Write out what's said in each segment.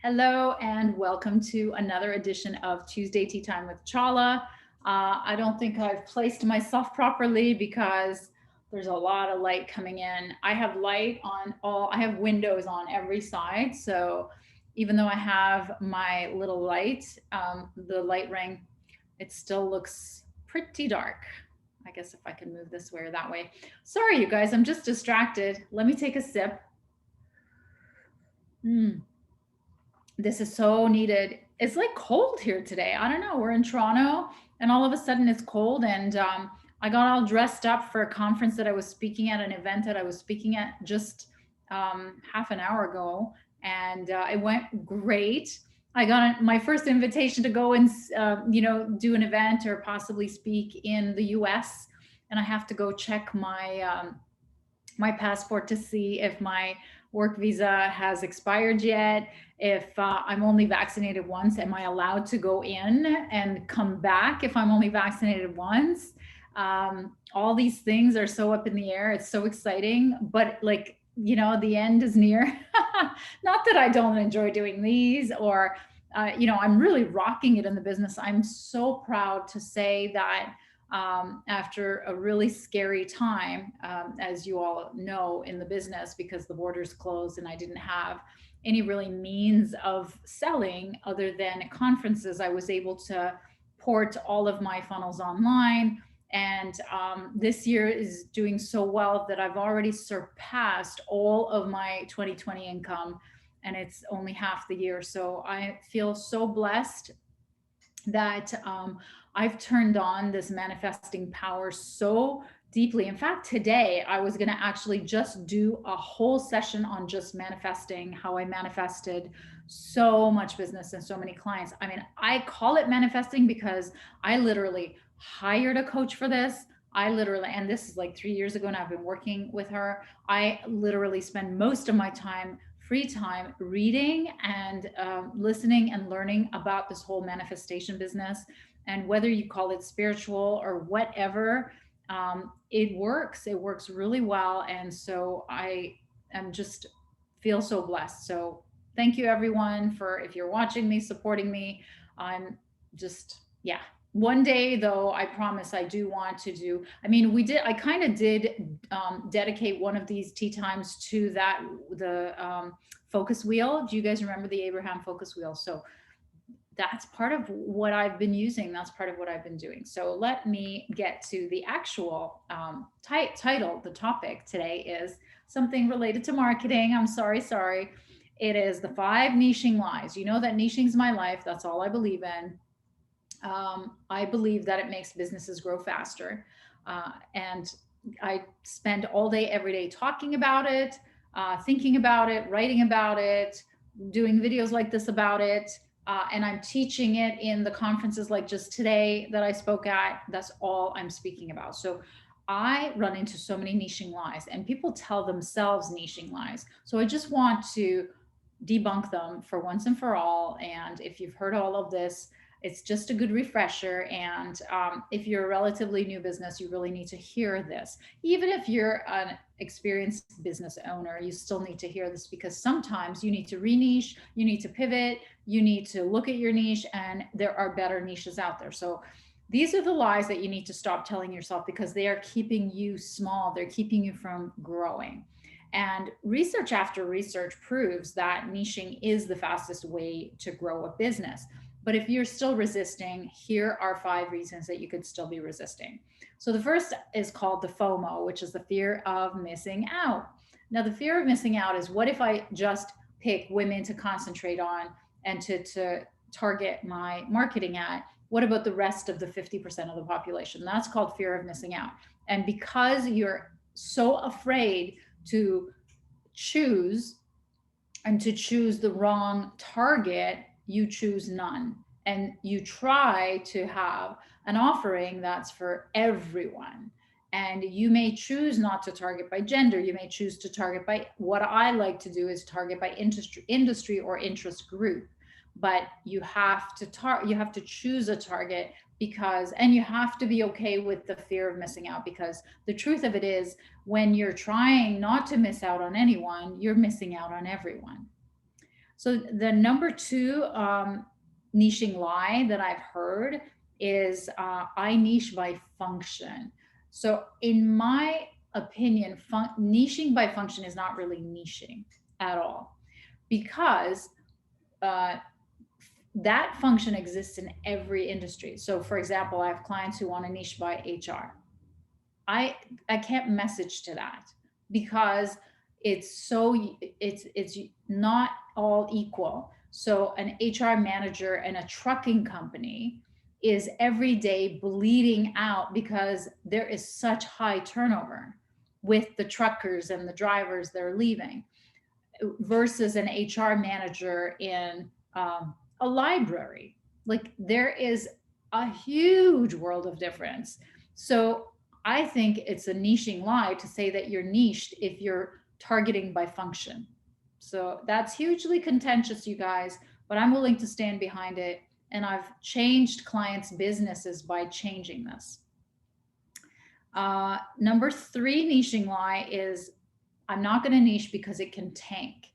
Hello and welcome to another edition of Tuesday Tea Time with Chala. I don't think I've placed myself properly because there's a lot of light coming in. I have I have windows on every side. So even though I have my little light, the light ring, it still looks pretty dark. I guess if I can move this way or that way. Sorry, you guys, I'm just distracted. Let me take a sip. Mm. This is so needed. It's like cold here today. I don't know. We're in Toronto and all of a sudden it's cold. And I got all dressed up for a conference that I was speaking at, an event that I was speaking at just half an hour ago. And it went great. I got my first invitation to go and, do an event or possibly speak in the US. And I have to go check my passport to see if my work visa has expired yet. If I'm only vaccinated once, am I allowed to go in and come back if I'm only vaccinated once? All these things are so up in the air. It's so exciting, but the end is near. Not that I don't enjoy doing these or, I'm really rocking it in the business. I'm so proud to say that after a really scary time, as you all know, in the business because the borders closed and I didn't have any really means of selling other than conferences. I was able to port all of my funnels online. And this year is doing so well that I've already surpassed all of my 2020 income, and it's only half the year. So I feel so blessed that I've turned on this manifesting power so deeply. In fact, today I was going to actually just do a whole session on just manifesting, how I manifested so much business and so many clients. I mean, I call it manifesting because I literally hired a coach for this. And this is like 3 years ago, and I've been working with her. I literally spend most of my free time reading and listening and learning about this whole manifestation business. And whether you call it spiritual or whatever, it works. It works really well. And so I am just feel so blessed. So thank you everyone for, if you're watching me, supporting me. I'm just, yeah. One day though, I promise I do want to do, I kind of did dedicate one of these tea times to the focus wheel. Do you guys remember the Abraham focus wheel? So that's part of what I've been using. That's part of what I've been doing. So let me get to the actual title. The topic today is something related to marketing. I'm sorry. It is the 5 niching lies. You know that niching is my life. That's all I believe in. I believe that it makes businesses grow faster. And I spend all day, every day talking about it, thinking about it, writing about it, doing videos like this about it. And I'm teaching it in the conferences like just today that I spoke at. That's all I'm speaking about. So I run into so many niching lies, and people tell themselves niching lies. So I just want to debunk them for once and for all. And if you've heard all of this, it's just a good refresher. And if you're a relatively new business, you really need to hear this. Even if you're an experienced business owner, you still need to hear this, because sometimes you need to re-niche, you need to pivot, you need to look at your niche, and there are better niches out there. So these are the lies that you need to stop telling yourself, because they are keeping you small. They're keeping you from growing. And research after research proves that niching is the fastest way to grow a business. But if you're still resisting, here are 5 reasons that you could still be resisting. So the first is called the FOMO, which is the fear of missing out. Now, the fear of missing out is, what if I just pick women to concentrate on and to target my marketing at? What about the rest of the 50% of the population? That's called fear of missing out. And because you're so afraid to choose the wrong target, you choose none, and you try to have an offering that's for everyone. And you may choose not to target by gender. You may choose to target by, what I like to do is target by industry or interest group. But you have to choose a target, and you have to be okay with the fear of missing out, because the truth of it is, when you're trying not to miss out on anyone, you're missing out on everyone. So the number two niching lie that I've heard is I niche by function. So in my opinion, niching by function is not really niching at all, because uh, that function exists in every industry. So for example, I have clients who want to niche by HR. I I can't message to that, because it's not all equal. So an HR manager and a trucking company is every day bleeding out because there is such high turnover with the truckers and the drivers that are leaving, versus an HR manager in a library. Like there is a huge world of difference. So I think it's a niching lie to say that you're niched if you're targeting by function. So that's hugely contentious, you guys, but I'm willing to stand behind it. And I've changed clients' businesses by changing this. Number three niching lie is I'm not going to niche because it can tank.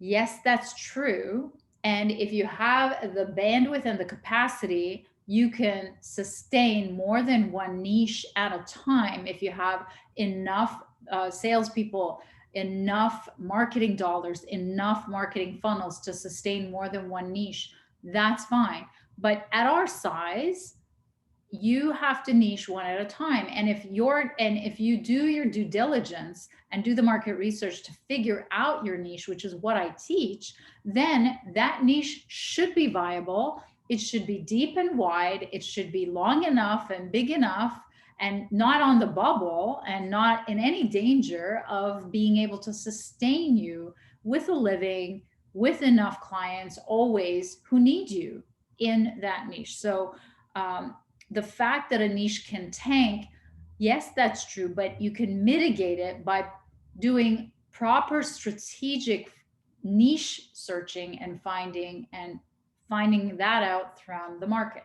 Yes, that's true. And if you have the bandwidth and the capacity, you can sustain more than one niche at a time if you have enough salespeople, enough marketing dollars, enough marketing funnels to sustain more than one niche. That's fine. But at our size, you have to niche one at a time. And if you do your due diligence and do the market research to figure out your niche, which is what I teach, then that niche should be viable. It should be deep and wide. It should be long enough and big enough and not on the bubble and not in any danger of being able to sustain you with a living, with enough clients always who need you in that niche. So the fact that a niche can tank, yes, that's true, but you can mitigate it by doing proper strategic niche searching and finding that out from the market.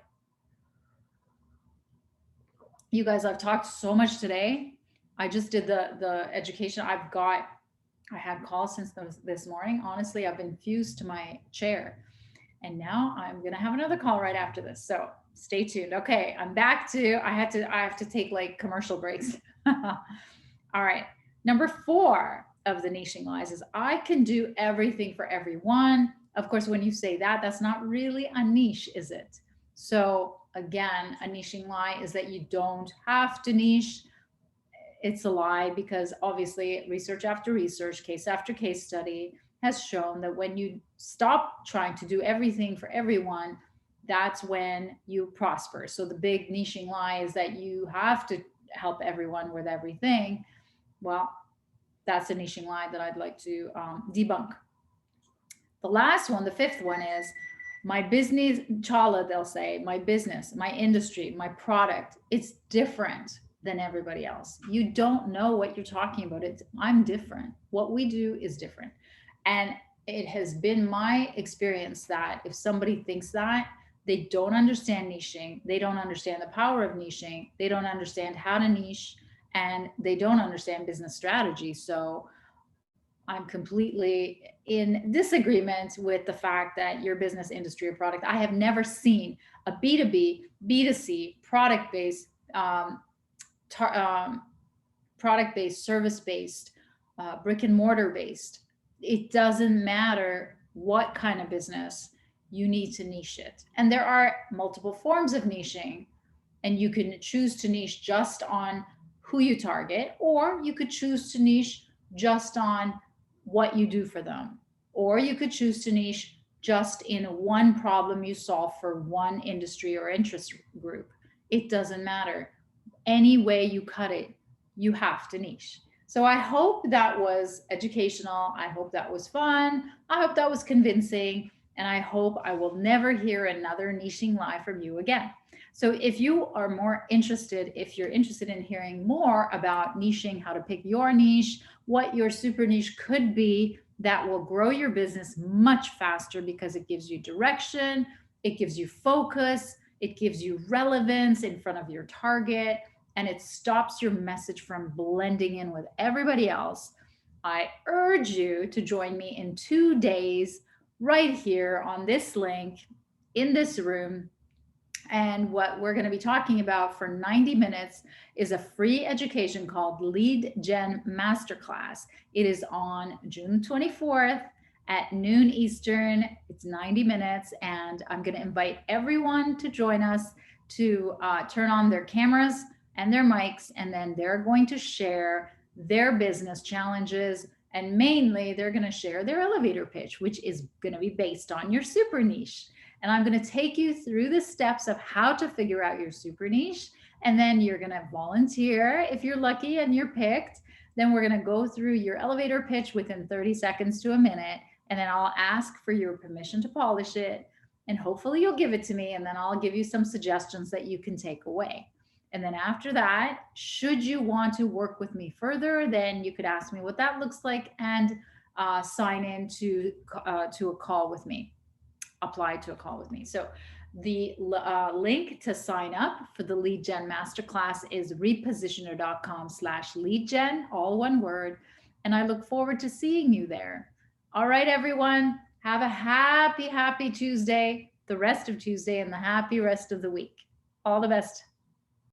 You guys, I've talked so much today. I just did the education. I had calls since this morning. Honestly, I've been fused to my chair. And now I'm going to have another call right after this. So stay tuned. Okay, I'm back to I have to take like commercial breaks. All right. Number four of the niching lies is I can do everything for everyone. Of course, when you say that, that's not really a niche, is it? So again, a niching lie is that you don't have to niche. It's a lie because obviously research after research, case after case study has shown that when you stop trying to do everything for everyone, that's when you prosper. So the big niching lie is that you have to help everyone with everything. Well, that's a niching lie that I'd like to debunk. The last one, the fifth one, is my business, Chala, they'll say, my business, my industry, my product, it's different than everybody else. You don't know what you're talking about. I'm different. What we do is different. And it has been my experience that if somebody thinks that, they don't understand niching, they don't understand the power of niching, they don't understand how to niche, and they don't understand business strategy. So I'm completely in disagreement with the fact that your business, industry, or product. I have never seen a B2B, B2C, um, um, product based, service based, brick and mortar based. It doesn't matter what kind of business, you need to niche it. And there are multiple forms of niching, and you can choose to niche just on who you target, or you could choose to niche just on what you do for them, or you could choose to niche just in one problem you solve for one industry or interest group. It doesn't matter. Any way you cut it, you have to niche. So I hope that was educational. I hope that was fun. I hope that was convincing. And I hope I will never hear another niching lie from you again. So if you are more interested, if you're interested in hearing more about niching, how to pick your niche, what your super niche could be that will grow your business much faster because it gives you direction, it gives you focus, it gives you relevance in front of your target, and it stops your message from blending in with everybody else, I urge you to join me in 2 days right here on this link in this room. And what we're going to be talking about for 90 minutes is a free education called Lead Gen Masterclass. It is on June 24th at noon Eastern. It's 90 minutes, and I'm going to invite everyone to join us to turn on their cameras and their mics, and then they're going to share their business challenges. And mainly, they're going to share their elevator pitch, which is going to be based on your super niche. And I'm going to take you through the steps of how to figure out your super niche. And then you're going to volunteer if you're lucky and you're picked. Then we're going to go through your elevator pitch within 30 seconds to a minute. And then I'll ask for your permission to polish it. And hopefully you'll give it to me. And then I'll give you some suggestions that you can take away. And then after that, should you want to work with me further, then you could ask me what that looks like and sign in to a call with me. Apply to a call with me. So the link to sign up for the Lead Gen Masterclass is repositioner.com/lead gen, all one word. And I look forward to seeing you there. All right, everyone, have a happy Tuesday, the rest of Tuesday, and the happy rest of the week. All the best.